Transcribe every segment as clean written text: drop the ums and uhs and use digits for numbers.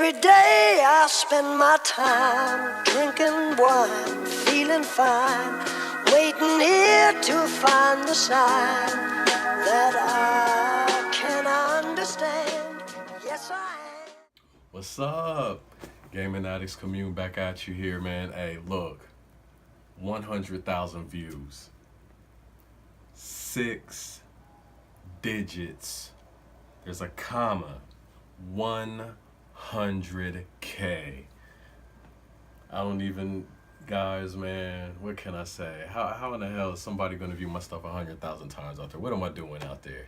Every day I spend my time drinking wine, feeling fine, waiting here to find the sign that I can understand. Yes, I am. What's up? Gaming Addicts Commune back at you here, man. Hey, look, 100,000 views, 6 digits, there's a comma, 100K. I don't even, guys, man, what can I say? How in the hell is somebody gonna view my stuff 100,000 times out there? What am I doing out there?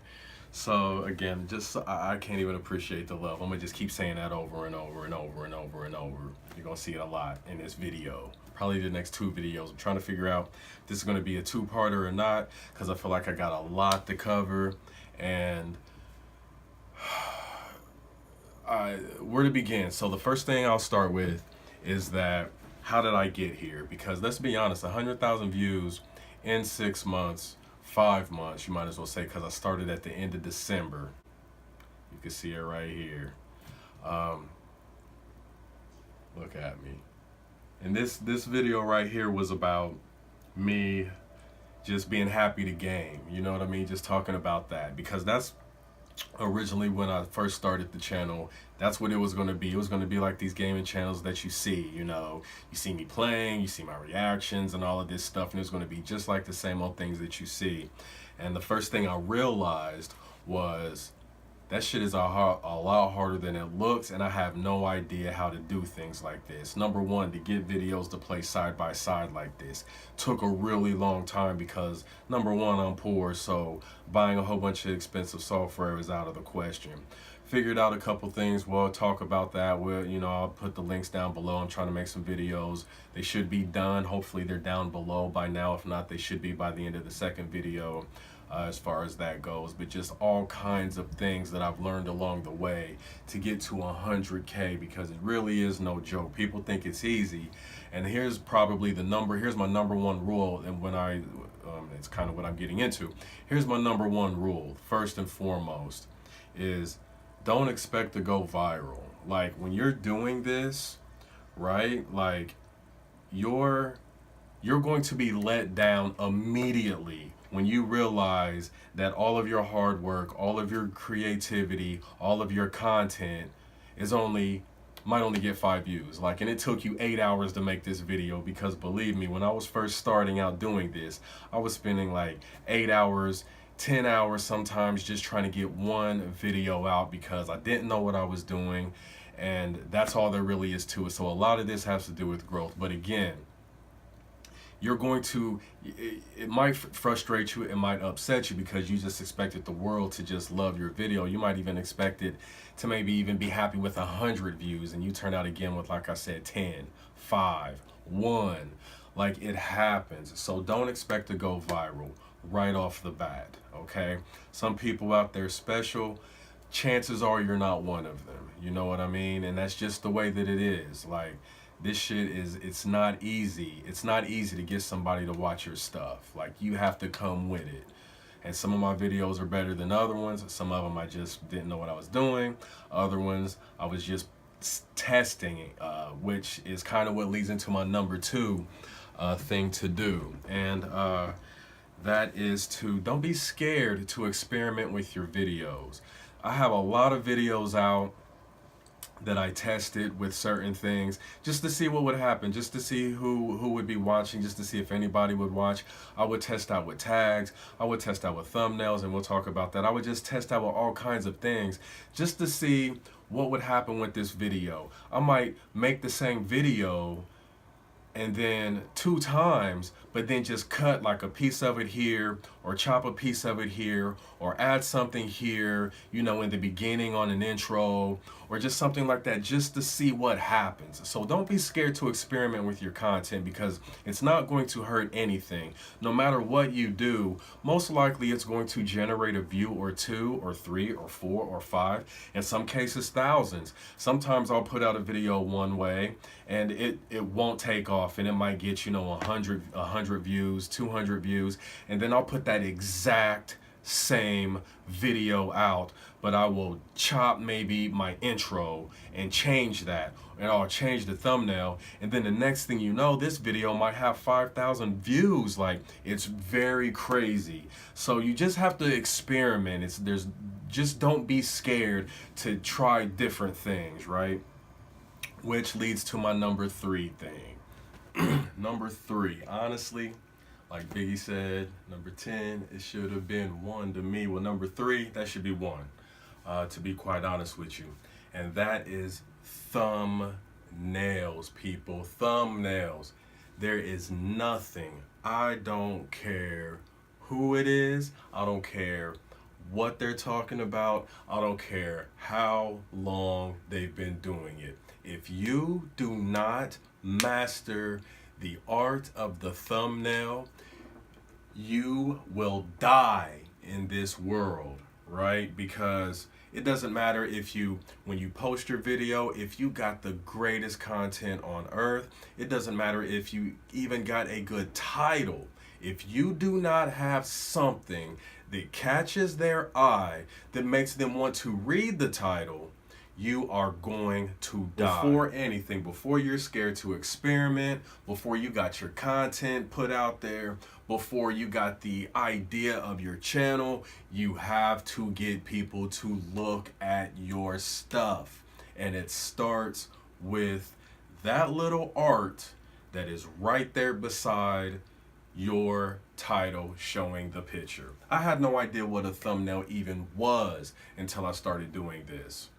So again, just I can't even appreciate the love. I'm gonna just keep saying that over and over and over and over and over. You're gonna see it a lot in this video. Probably the next 2 videos. I'm trying to figure out if this is gonna be a 2-parter or not, because I feel like I got a lot to cover. And where to begin? So the first thing I'll start with is that how did I get here? Because let's be honest, 100,000 views in 6 months, 5 months, you might as well say, because I started at the end of December. You can see it right here. Look at me. And this video right here was about me just being happy to game. You know what I mean? Just talking about that, because that's originally when I first started the channel. That's what it was going to be. It was going to be like these gaming channels that you see, you know, you see me playing, you see my reactions and all of this stuff, and it's going to be just like the same old things that you see. And the first thing I realized was that shit is a lot harder than it looks, and I have no idea how to do things like this. Number one, to get videos to play side by side like this took a really long time because, number one, I'm poor, so buying a whole bunch of expensive software is out of the question. Figured out a couple things. We'll talk about that. I'll put the links down below. I'm trying to make some videos. They should be done. Hopefully they're down below by now. If not, they should be by the end of the second video. As far as that goes, but just all kinds of things that I've learned along the way to get to 100K, because it really is no joke. People think it's easy, and here's probably here's my number one rule, and it's kind of what I'm getting into. Here's my number one rule, first and foremost, is don't expect to go viral. Like, when you're doing this, right, like, you're going to be let down immediately when you realize that all of your hard work, all of your creativity, all of your content might only get 5 views. Like, and it took you 8 hours to make this video, because believe me, when I was first starting out doing this, I was spending like 8 hours, 10 hours sometimes just trying to get one video out, because I didn't know what I was doing, and that's all there really is to it. So a lot of this has to do with growth. But again, it might frustrate you, it might upset you, because you just expected the world to just love your video. You might even expect it to maybe even be happy with 100 views, and you turn out again with, like I said, 10, 5, 1. Like, it happens. So don't expect to go viral right off the bat, okay? Some people out there special. Chances are you're not one of them. You know what I mean? And that's just the way that it is. Like, this shit it's not easy. It's not easy to get somebody to watch your stuff. Like, you have to come with it. And some of my videos are better than other ones. Some of them I just didn't know what I was doing. Other ones I was just testing, which is kind of what leads into my number 2 thing to do. And that is don't be scared to experiment with your videos. I have a lot of videos out that I tested with certain things just to see what would happen, just to see who would be watching, just to see if anybody would watch. I would test out with tags, I would test out with thumbnails, and we'll talk about that. I would just test out with all kinds of things just to see what would happen with this video. I might make the same video and then 2 times, but then just cut like a piece of it here, or chop a piece of it here, or add something here, you know, in the beginning on an intro, or just something like that, just to see what happens. So don't be scared to experiment with your content, because it's not going to hurt anything. No matter what you do, most likely it's going to generate a view or 2 or 3 or 4 or 5, in some cases thousands. Sometimes I'll put out a video one way and it won't take off, and it might get, you know, 100 views, 200 views, and then I'll put that exact same video out, but I will chop maybe my intro and change that, and I'll change the thumbnail, and then the next thing you know, this video might have 5,000 views. Like, it's very crazy. So you just have to experiment. Just don't be scared to try different things, right? Which leads to my number 3 thing. Number 3, honestly, like Biggie said, number 10, it should have been 1 to me. Well, number 3, that should be 1, to be quite honest with you. And that is thumbnails, people. Thumbnails. There is nothing. I don't care who it is. I don't care what they're talking about. I don't care how long they've been doing it. If you do not master the art of the thumbnail, you will die in this world, right? Because it doesn't matter if when you post your video, if you got the greatest content on earth. It doesn't matter if you even got a good title. If you do not have something that catches their eye, that makes them want to read the title, you are going to die. Before anything, before you're scared to experiment, before you got your content put out there, before you got the idea of your channel, you have to get people to look at your stuff. And it starts with that little art that is right there beside your title showing the picture. I had no idea what a thumbnail even was until I started doing this.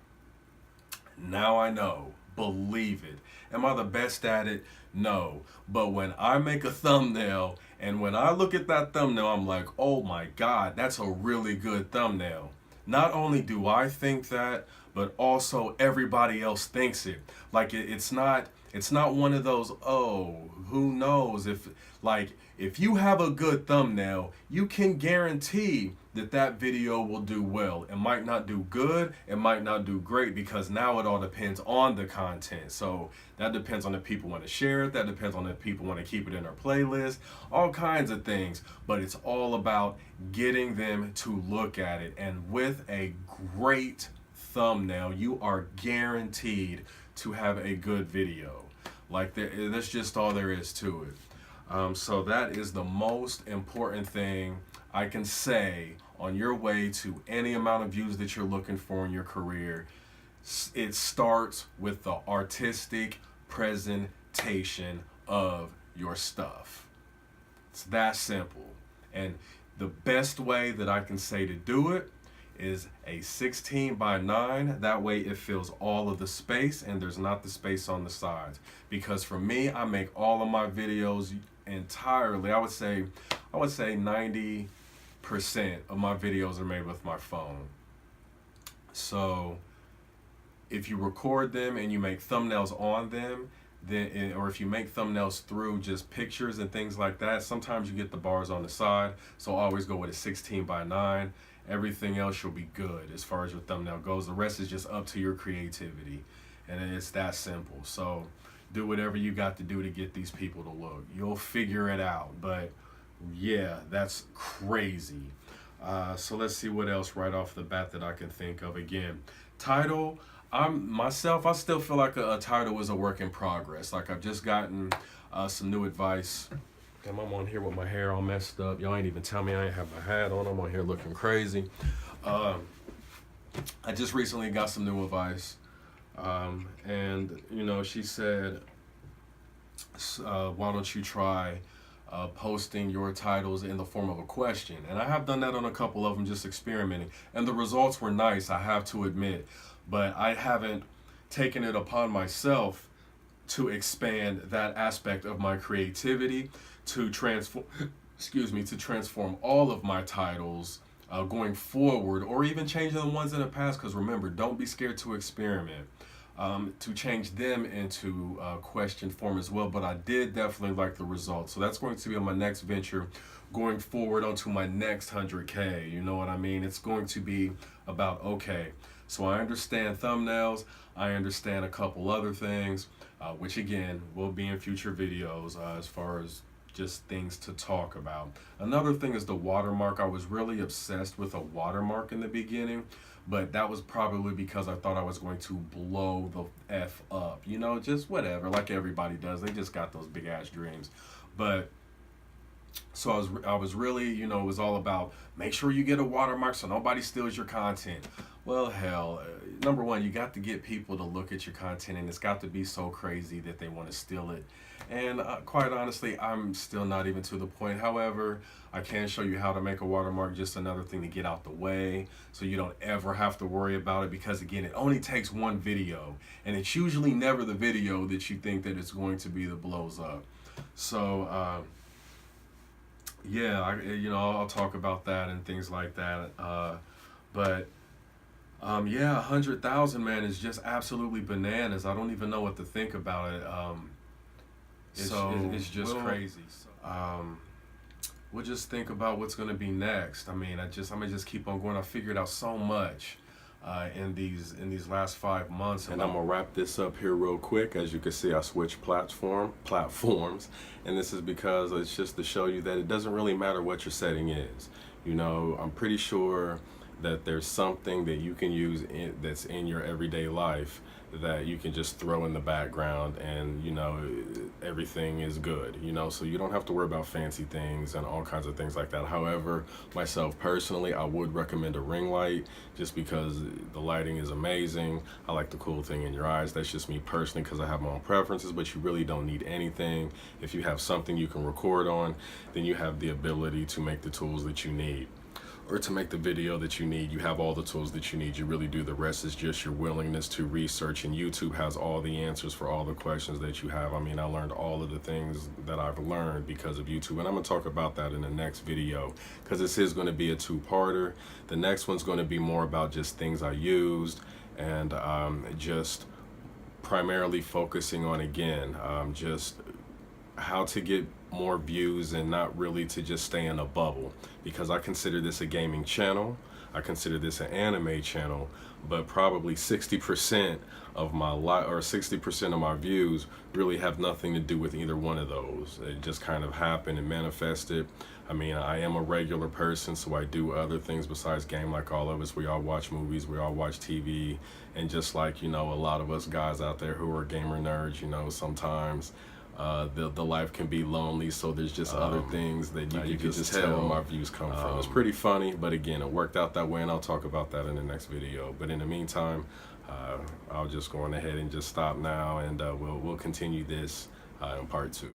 Now I know. Believe it. Am I the best at it? No. But when I make a thumbnail and when I look at that thumbnail, I'm like, oh my God, that's a really good thumbnail. Not only do I think that, but also everybody else thinks it. Like it's not one of those, oh, who knows if you have a good thumbnail, you can guarantee that video will do well. It might not do good, it might not do great, because now it all depends on the content. So that depends on if people want to share it, that depends on if people want to keep it in their playlist, all kinds of things. But it's all about getting them to look at it. And with a great thumbnail, you are guaranteed to have a good video. Like that's just all there is to it. So that is the most important thing I can say on your way to any amount of views that you're looking for in your career. It starts with the artistic presentation of your stuff. It's that simple. And the best way that I can say to do it is a 16:9. That way it fills all of the space and there's not the space on the sides. Because for me, I make all of my videos entirely, I would say 90% of my videos are made with my phone. So if you record them and you make thumbnails on them, then, or if you make thumbnails through just pictures and things like that, sometimes you get the bars on the side. So I always go with a 16:9. Everything else you'll be good as far as your thumbnail goes. The rest is just up to your creativity, and it's that simple. So do whatever you got to do to get these people to look. You'll figure it out. But yeah, that's crazy. So let's see what else right off the bat that I can think of. Again, title. I still feel like a title is a work in progress. Like I've just gotten some new advice. Damn, I'm on here with my hair all messed up. Y'all ain't even tell me I ain't have my hat on. I'm on here looking crazy. I just recently got some new advice. And, she said, why don't you try posting your titles in the form of a question? And I have done that on a couple of them, just experimenting. And the results were nice, I have to admit. But I haven't taken it upon myself to expand that aspect of my creativity, to transform all of my titles going forward, or even change the ones in the past. Because remember, don't be scared to experiment. To change them into question form as well. But I did definitely like the results. So that's going to be on my next venture going forward onto my next 100K. You know what I mean? It's going to be about, okay, so I understand thumbnails. I understand a couple other things, which again will be in future videos as far as just things to talk about. Another thing is the watermark. I was really obsessed with a watermark in the beginning, but that was probably because I thought I was going to blow the F up. You know, just whatever, like everybody does. They just got those big ass dreams. But so I was really, you know, it was all about make sure you get a watermark so nobody steals your content. Well, hell, number one, you got to get people to look at your content, and it's got to be so crazy that they want to steal it. And quite honestly, I'm still not even to the point. However, I can show you how to make a watermark, just another thing to get out the way so you don't ever have to worry about it, because again, it only takes one video, and it's usually never the video that you think that it's going to be that blows up. So, yeah, I'll talk about that and things like that. But yeah, 100,000, man, is just absolutely bananas. I don't even know what to think about it. It's just crazy. We'll just think about what's going to be next. I mean, I'm gonna just keep on going. I figured out so much in these last 5 months, and I'm gonna wrap this up here real quick. As you can see, I switched platforms, and this is because it's just to show you that it doesn't really matter what your setting is. You know, I'm pretty sure that there's something that you can use that's in your everyday life that you can just throw in the background, and you know, everything is good, you know, so you don't have to worry about fancy things and all kinds of things like that. However, myself personally, I would recommend a ring light just because the lighting is amazing. I like the cool thing in your eyes. That's just me personally, because I have my own preferences, but you really don't need anything. If you have something you can record on, then you have the ability to make the tools that you need, or to make the video that you need. You have all the tools that you need. You really do. The rest is just your willingness to research, and YouTube has all the answers for all the questions that you have. I mean, I learned all of the things that I've learned because of YouTube, and I'm going to talk about that in the next video, because this is going to be a two-parter. The next one's going to be more about just things I used, and just primarily focusing on, again, just how to get more views and not really to just stay in a bubble, because I consider this a gaming channel, I consider this an anime channel, but probably 60% of my 60% of my views really have nothing to do with either one of those. It just kind of happened and manifested. I mean, I am a regular person, so I do other things besides game, like all of us. We all watch movies, we all watch TV, and just like, you know, a lot of us guys out there who are gamer nerds, you know, sometimes the life can be lonely, so there's just other things that you can just tell where my views come from. It's pretty funny, but again, it worked out that way, and I'll talk about that in the next video. But in the meantime, I'll just go on ahead and just stop now, and we'll continue this in part 2.